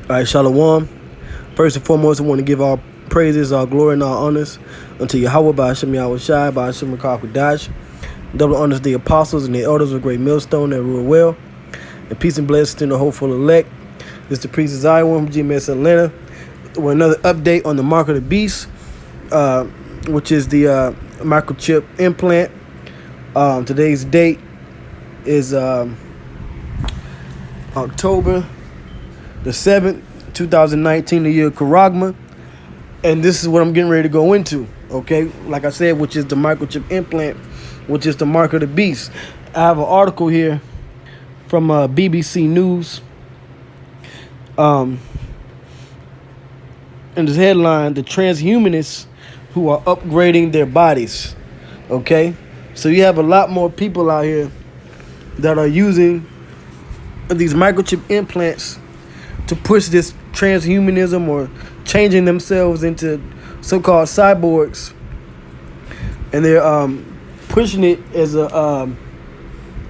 All right, Shalom. First and foremost, I want to give all praises, all glory, and all honors unto Yahweh by Hashem Yahushai, by Hashem Rakakadash. Double honors the apostles and the elders of Great Millstone that rule well. And peace and blessings to the hopeful elect. This is the priest Zion from GMS Atlanta with another update on the mark of the beast, which is the microchip implant. Today's date is October the 7th, 2019, the year of Karagma. And this is what I'm getting ready to go into, okay? Like I said, which is the microchip implant, which is the mark of the beast. I have an article here from BBC News. And this headline, the transhumanists who are upgrading their bodies, okay? So you have a lot more people out here that are using these microchip implants to push this transhumanism or changing themselves into so-called cyborgs, and they're pushing it as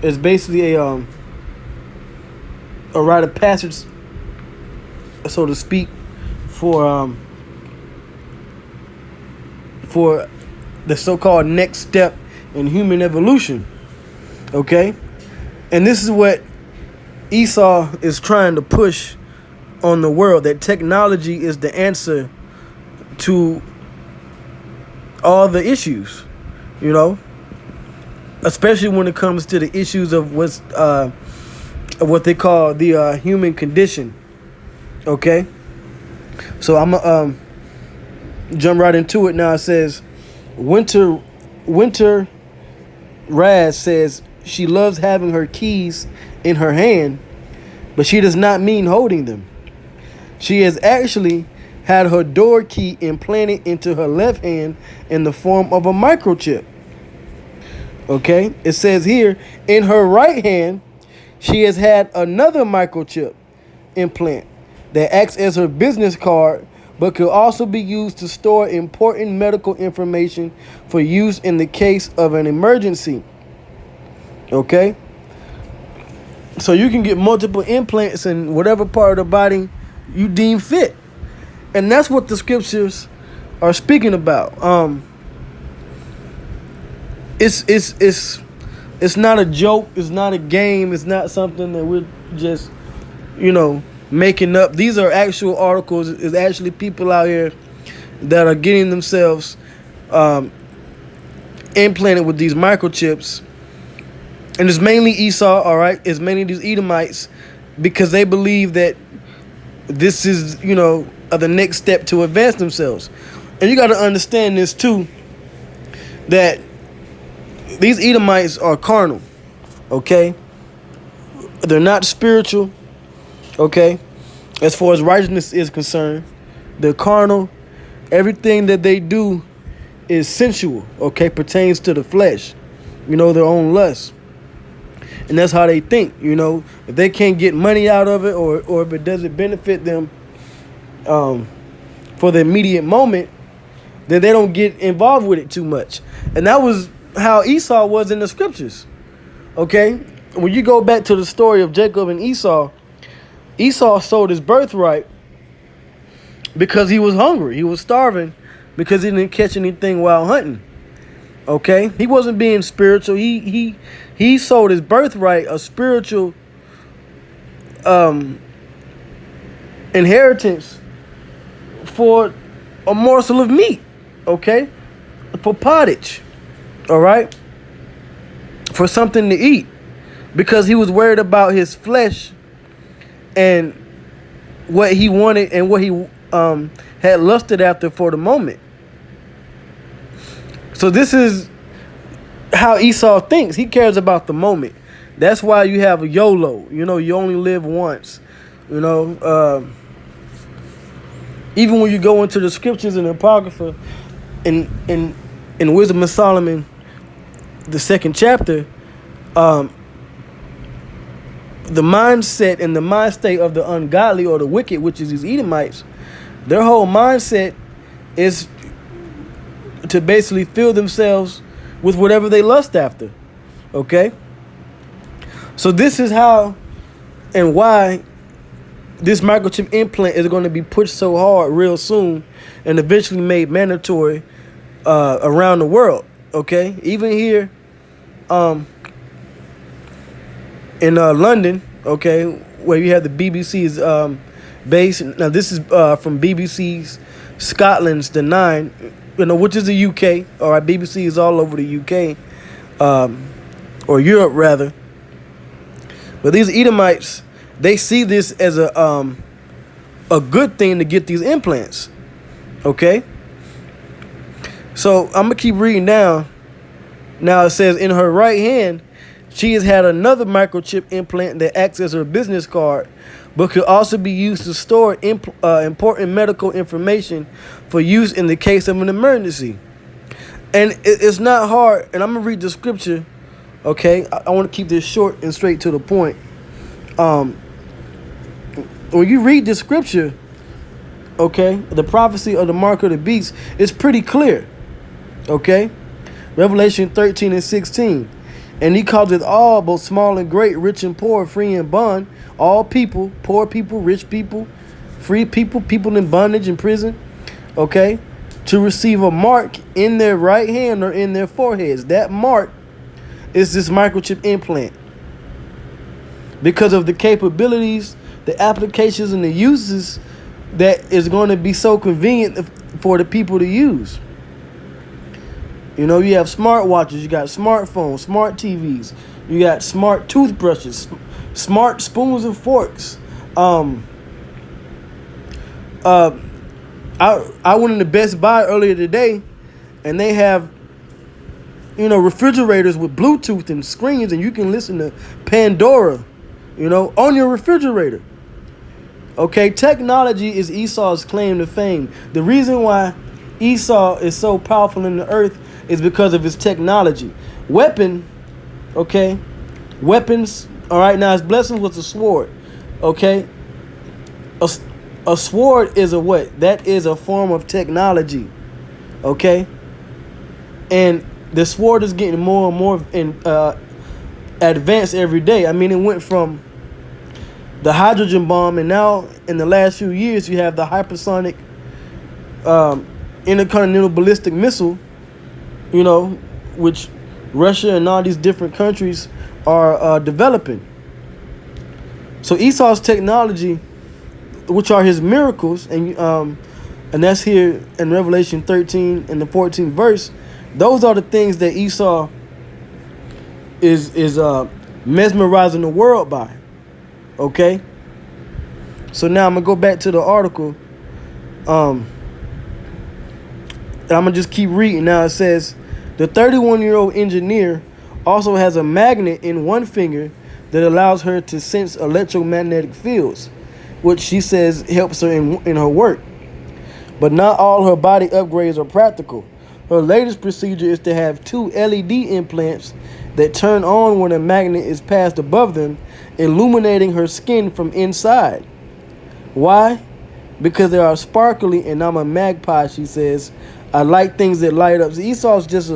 as basically a rite of passage, so to speak, for the so-called next step in human evolution. Okay, and this is what Esau is trying to push on the world, that technology is the answer to all the issues, you know, especially when it comes to the issues of what they call the human condition. Okay, so I'm gonna jump right into it now. It says Winter Raz says she loves having her keys in her hand, but she does not mean holding them. She has actually had her door key implanted into her left hand in the form of a microchip. Okay, it says here, in her right hand, she has had another microchip implant that acts as her business card, but could also be used to store important medical information for use in the case of an emergency. Okay, so you can get multiple implants in whatever part of the body you deem fit, and that's what the scriptures are speaking about. It's not a joke. It's not a game. It's not something that we're just, making up. These are actual articles. It's actually people out here that are getting themselves implanted with these microchips, and it's mainly Esau. All right, it's mainly these Edomites, because they believe that this is, the next step to advance themselves. And you got to understand this too, that these Edomites are carnal, okay? They're not spiritual, okay? As far as righteousness is concerned, they're carnal. Everything that they do is sensual, okay? Pertains to the flesh, their own lust. And that's how they think, if they can't get money out of it, or if it doesn't benefit them for the immediate moment, then they don't get involved with it too much. And that was how Esau was in the scriptures. Okay? When you go back to the story of Jacob and Esau, Esau sold his birthright because he was hungry. He was starving because he didn't catch anything while hunting. Okay? He wasn't being spiritual. He sold his birthright, a spiritual inheritance, for a morsel of meat, okay? For pottage, all right? For something to eat, because he was worried about his flesh and what he wanted and what he had lusted after for the moment. So this is how Esau thinks. He cares about the moment. That's why you have a YOLO. You only live once. Even when you go into the scriptures and the Apocrypha, in Wisdom of Solomon, the 2nd chapter, the mindset and the mind state of the ungodly or the wicked, which is these Edomites, their whole mindset is to basically fill themselves with whatever they lust after. Okay? So this is how and why this microchip implant is going to be pushed so hard real soon and eventually made mandatory around the world. Okay, even here in London, okay, where you have the BBC's base. Now this is from BBC's Scotland's The Nine, which is the UK. All right, BBC is all over the UK, or Europe rather. But these Edomites, they see this as a good thing to get these implants. Okay. So I'm gonna keep reading down. Now it says, in her right hand, she has had another microchip implant that acts as her business card, but could also be used to store important medical information for use in the case of an emergency. And it's not hard. And I'm going to read the scripture, okay? I want to keep this short and straight to the point. When you read the scripture, okay, the prophecy of the mark of the beast is pretty clear, okay? Revelation 13 and 16. And he causeth all, both small and great, rich and poor, free and bond, all people, poor people, rich people, free people, people in bondage in prison, okay, to receive a mark in their right hand or in their foreheads. That mark is this microchip implant. Because of the capabilities, the applications, and the uses that is going to be so convenient for the people to use. You know, you have smartwatches, you got smartphones, smart TVs, you got smart toothbrushes, smart spoons and forks. I went into Best Buy earlier today, and they have, refrigerators with Bluetooth and screens, and you can listen to Pandora, on your refrigerator. Okay, technology is Esau's claim to fame. The reason why Esau is so powerful in the earth is because of his technology. Weapons, all right, now his blessing was a sword, okay? A sword is a what? That is a form of technology, okay? And the sword is getting more and more advanced every day. I mean, it went from the hydrogen bomb, and now in the last few years, you have the hypersonic intercontinental ballistic missile, which Russia and all these different countries are developing. So Esau's technology, which are his miracles, and that's here in Revelation 13 and the 14th verse, those are the things that Esau is mesmerizing the world by. Okay? So now I'm going to go back to the article. And I'm going to just keep reading. Now it says, the 31-year-old engineer also has a magnet in one finger that allows her to sense electromagnetic fields, which she says helps her in her work. But not all her body upgrades are practical. Her latest procedure is to have 2 LED implants that turn on when a magnet is passed above them, illuminating her skin from inside. Why? Because they are sparkly and I'm a magpie, she says. I like things that light up. Esau's just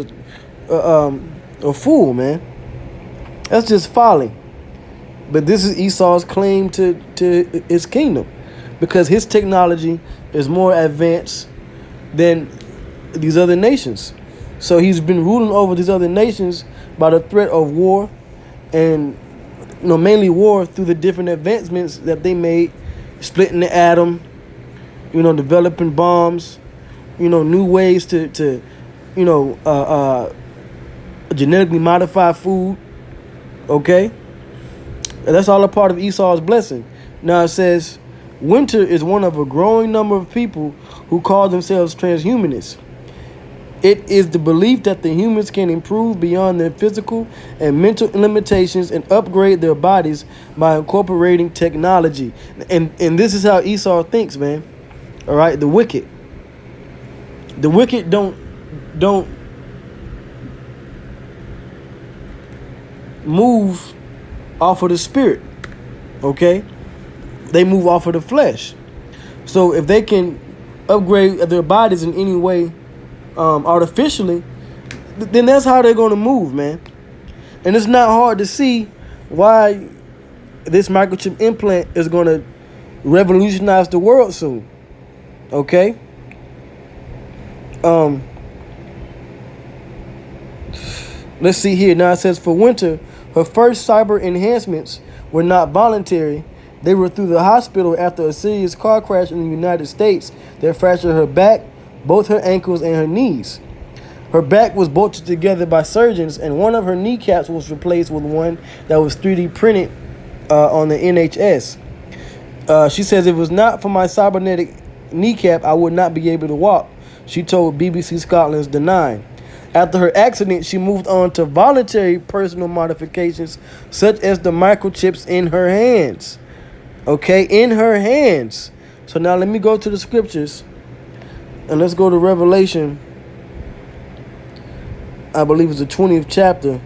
a fool, man. That's just folly. But this is Esau's claim to his kingdom, because his technology is more advanced than these other nations. So he's been ruling over these other nations by the threat of war, and mainly war through the different advancements that they made, splitting the atom, developing bombs, new ways to genetically modify food. Okay? And that's all a part of Esau's blessing. Now it says, Winter is one of a growing number of people who call themselves transhumanists. It is the belief that the humans can improve beyond their physical and mental limitations and upgrade their bodies by incorporating technology. And this is how Esau thinks, man. All right, the wicked. The wicked don't move off of the spirit, okay? They move off of the flesh. So if they can upgrade their bodies in any way artificially, then that's how they're going to move, man. And it's not hard to see why this microchip implant is going to revolutionize the world soon. Okay? Let's see here. Now it says for Winter, her first cyber enhancements were not voluntary. They were through the hospital after a serious car crash in the United States that fractured her back, both her ankles, and her knees. Her back was bolted together by surgeons, and one of her kneecaps was replaced with one that was 3D printed on the NHS. She says, if it was not for my cybernetic kneecap, I would not be able to walk, she told BBC Scotland's The Nine. After her accident, she moved on to voluntary personal modifications, such as the microchips in her hands. Okay, in her hands. So now let me go to the scriptures, and let's go to Revelation. I believe it's the 20th chapter.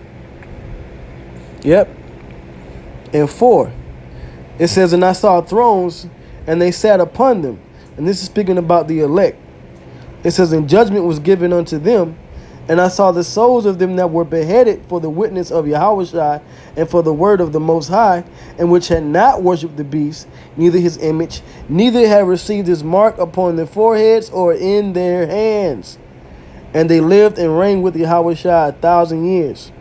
Yep. And 4. It says, and I saw thrones, and they sat upon them. And this is speaking about the elect. It says, and judgment was given unto them. And I saw the souls of them that were beheaded for the witness of Yahushua and for the word of the Most High, and which had not worshipped the beast, neither his image, neither had received his mark upon their foreheads or in their hands. And they lived and reigned with Yahushua 1,000 years.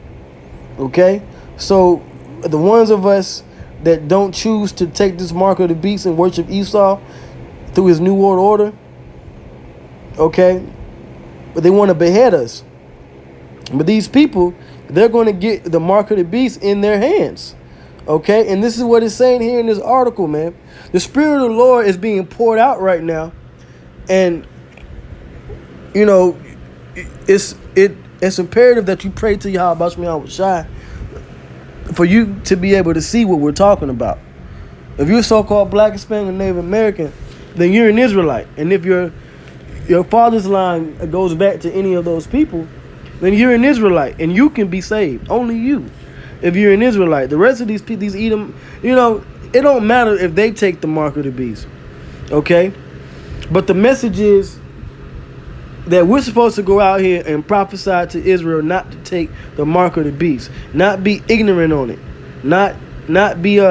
Okay? So the ones of us that don't choose to take this mark of the beast and worship Esau through his new world order, okay, but they want to behead us. But these people, they're going to get the mark of the beast in their hands. Okay? And this is what it's saying here in this article, man. The Spirit of the Lord is being poured out right now. And, you know, it's imperative that you pray to Yahweh Shai for you to be able to see what we're talking about. If you're so-called Black, Hispanic, Native American, then you're an Israelite. And if your father's line goes back to any of those people, then you're an Israelite, and you can be saved. Only you, if you're an Israelite. The rest of these people, these Edom, you know, it don't matter if they take the mark of the beast, okay? But the message is that we're supposed to go out here and prophesy to Israel not to take the mark of the beast, not be ignorant on it, not be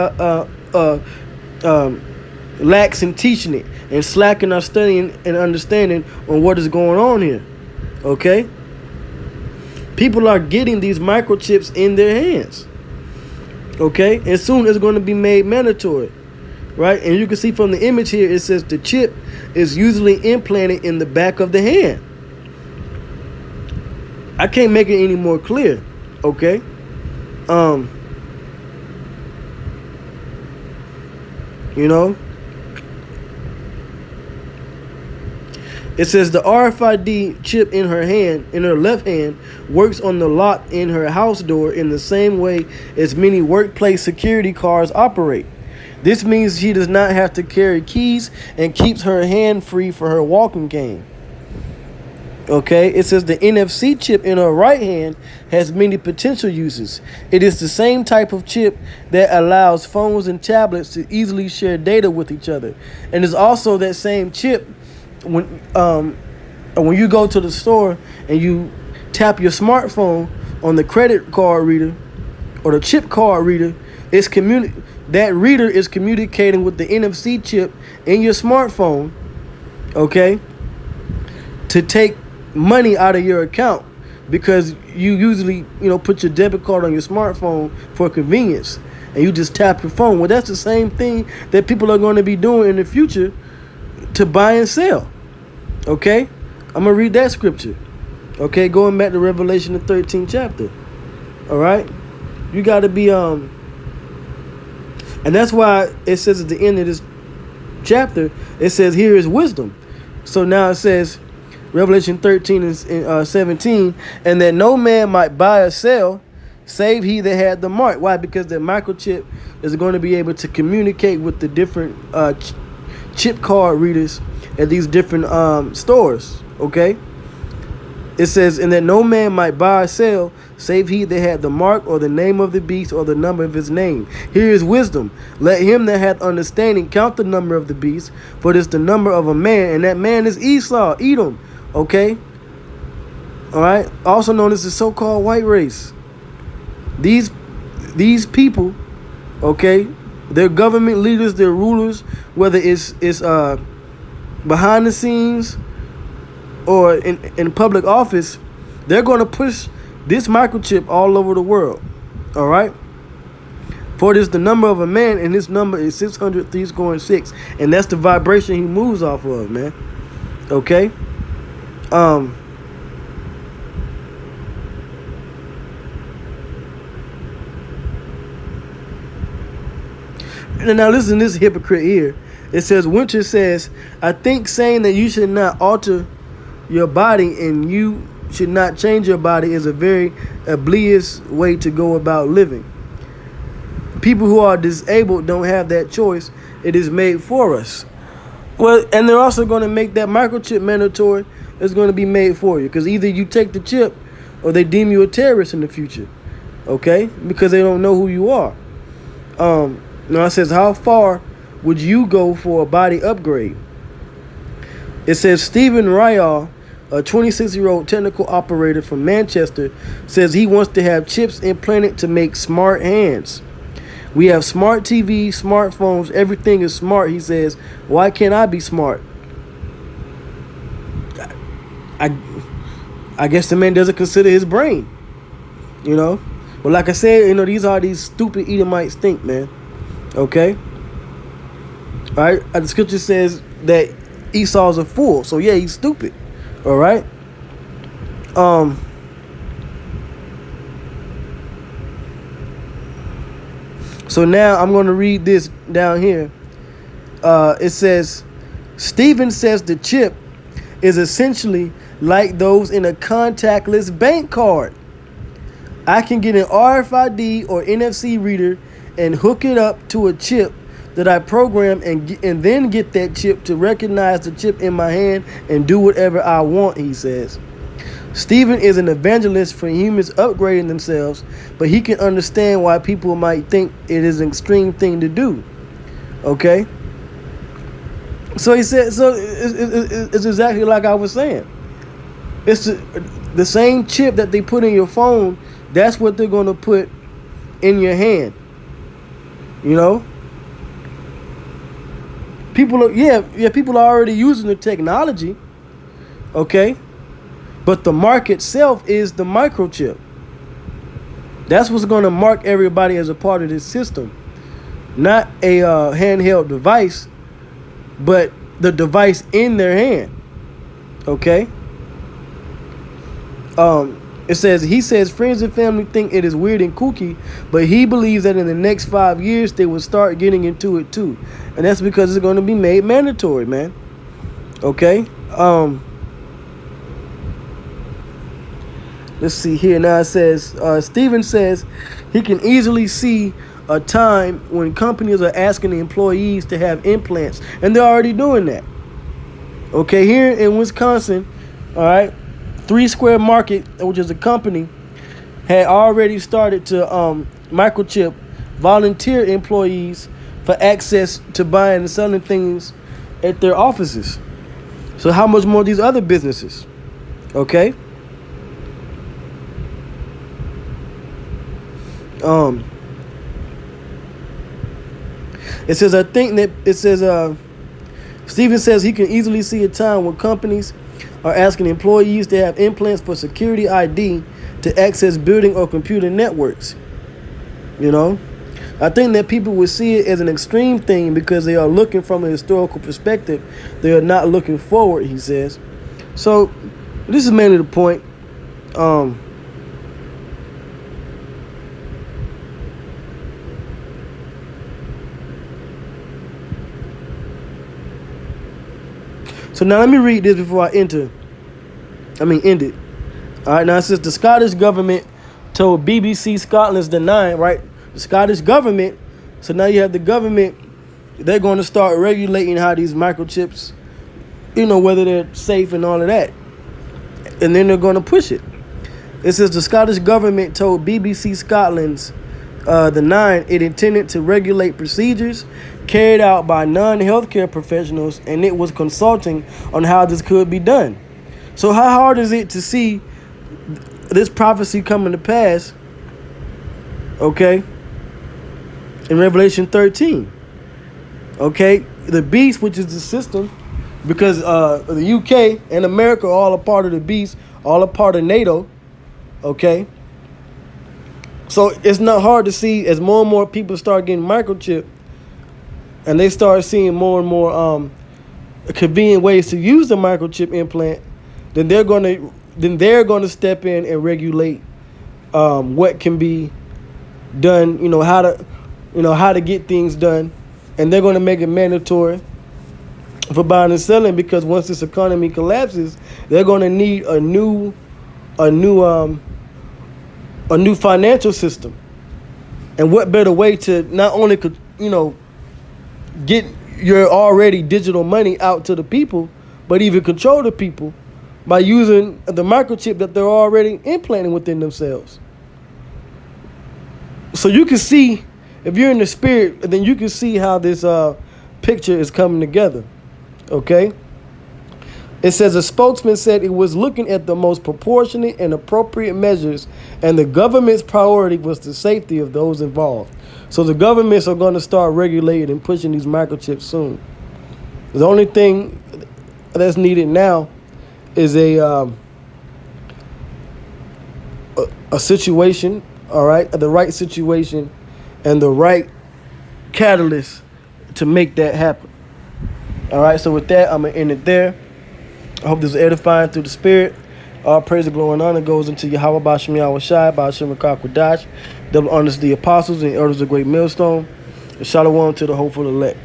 lax in teaching it, and slacking our studying and understanding on what is going on here, okay? People are getting these microchips in their hands, okay? And soon it's going to be made mandatory, right? And you can see from the image here, it says the chip is usually implanted in the back of the hand. I can't make it any more clear, okay? You know, it says the RFID chip in her hand, in her left hand, works on the lock in her house door in the same way as many workplace security cars operate. This means she does not have to carry keys and keeps her hand free for her walking cane. Okay, it says the NFC chip in her right hand has many potential uses. It is the same type of chip that allows phones and tablets to easily share data with each other. And it's also that same chip when you go to the store and you tap your smartphone on the credit card reader or the chip card reader, that reader is communicating with the NFC chip in your smartphone, okay, to take money out of your account, because you usually, put your debit card on your smartphone for convenience and you just tap your phone. Well, that's the same thing that people are going to be doing in the future to buy and sell. Okay, I'm gonna read that scripture. Okay, going back to Revelation, the 13th chapter. All right, you got to be and that's why it says at the end of this chapter, it says here is wisdom. So now it says Revelation 13 and 17, and that no man might buy or sell save he that had the mark. Why? Because the microchip is going to be able to communicate with the different chip card readers at these different stores. Okay, it says, and that no man might buy or sell save he that had the mark or the name of the beast or the number of his name. Here is wisdom. Let him that hath understanding count the number of the beast, for it is the number of a man, and that man is Esau, Edom. Okay, all right, also known as the so-called white race. These people, okay, Their government leaders, their rulers, whether it's behind the scenes or in public office, they're going to push this microchip all over the world. All right. For it is the number of a man, and his number is 603 six, and that's the vibration he moves off of, man. Okay. And now listen to this hypocrite here. It says, Winter says, I think saying that you should not alter your body and you should not change your body is a very oblivious way to go about living. People who are disabled don't have that choice. It is made for us. Well, and they're also going to make that microchip mandatory. It's going to be made for you, because either you take the chip or they deem you a terrorist in the future. Okay? Because they don't know who you are. Now it says, how far would you go for a body upgrade? It says Stephen Ryall, a 26-year-old technical operator from Manchester, says he wants to have chips implanted to make smart hands. We have smart TVs, smartphones, everything is smart, he says. Why can't I be smart? I guess the man doesn't consider his brain, you know. But like I said, you know, these stupid Edomites think, man. Okay? All right? The scripture says that Esau's a fool. So, yeah, he's stupid. All right? So now I'm going to read this down here. It says, Stephen says the chip is essentially like those in a contactless bank card. I can get an RFID or NFC reader and hook it up to a chip that I program and then get that chip to recognize the chip in my hand and do whatever I want, he says. Stephen is an evangelist for humans upgrading themselves, but he can understand why people might think it is an extreme thing to do. Okay? So he said, so it's exactly like I was saying. It's the same chip that they put in your phone, that's what they're going to put in your hand. You know? People are already using the technology. Okay? But the mark itself is the microchip. That's what's going to mark everybody as a part of this system. Not a handheld device, but the device in their hand. Okay? It says, he says friends and family think it is weird and kooky, but he believes that in the next 5 years they will start getting into it too. And that's because it's going to be made mandatory, man. Okay? Let's see here. Now it says, Stephen says he can easily see a time when companies are asking the employees to have implants, and they're already doing that. Okay, here in Wisconsin, all right, 3 Square Market, which is a company, had already started to microchip volunteer employees for access to buying and selling things at their offices. So how much more these other businesses? Okay. It says, I think that it says, Stephen says he can easily see a time when companies are asking employees to have implants for security ID to access building or computer networks. You know, I think that people would see it as an extreme thing because they are looking from a historical perspective. They are not looking forward, he says. So this is mainly the point. So now let me read this before I end it. All right, now it says the Scottish government told BBC Scotland's The Nine, right? The Scottish government. So now you have the government. They're going to start regulating how these microchips, you know, whether they're safe and all of that. And then they're going to push it. It says the Scottish government told BBC Scotland's The Nine it intended to regulate procedures carried out by non-healthcare professionals, and it was consulting on how this could be done. So how hard is it to see this prophecy coming to pass? Okay. in Revelation 13. Okay, the beast, which is the system, because the UK and America are all a part of the beast, all a part of NATO. Okay, so it's not hard to see as more and more people start getting microchip, and they start seeing more and more convenient ways to use the microchip implant, then they're gonna step in and regulate what can be done. How to get things done, and they're gonna make it mandatory for buying and selling, because once this economy collapses, they're gonna need a new financial system. And what better way to not only get your already digital money out to the people, but even control the people by using the microchip that they're already implanting within themselves. So you can see, if you're in the spirit, then you can see how this picture is coming together. Okay? It says a spokesman said it was looking at the most proportionate and appropriate measures, and the government's priority was the safety of those involved. So the governments are going to start regulating and pushing these microchips soon. The only thing that's needed now is a situation, all right, the right situation and the right catalyst to make that happen. All right, so with that, I'm going to end it there. I hope this was edifying through the spirit. All praise and glory and honor goes into Yahweh Bashem Yahweh Shai, Bashem Rakakwadash, double honors to the apostles and elders of Great Millstone, and shalom to the hopeful elect.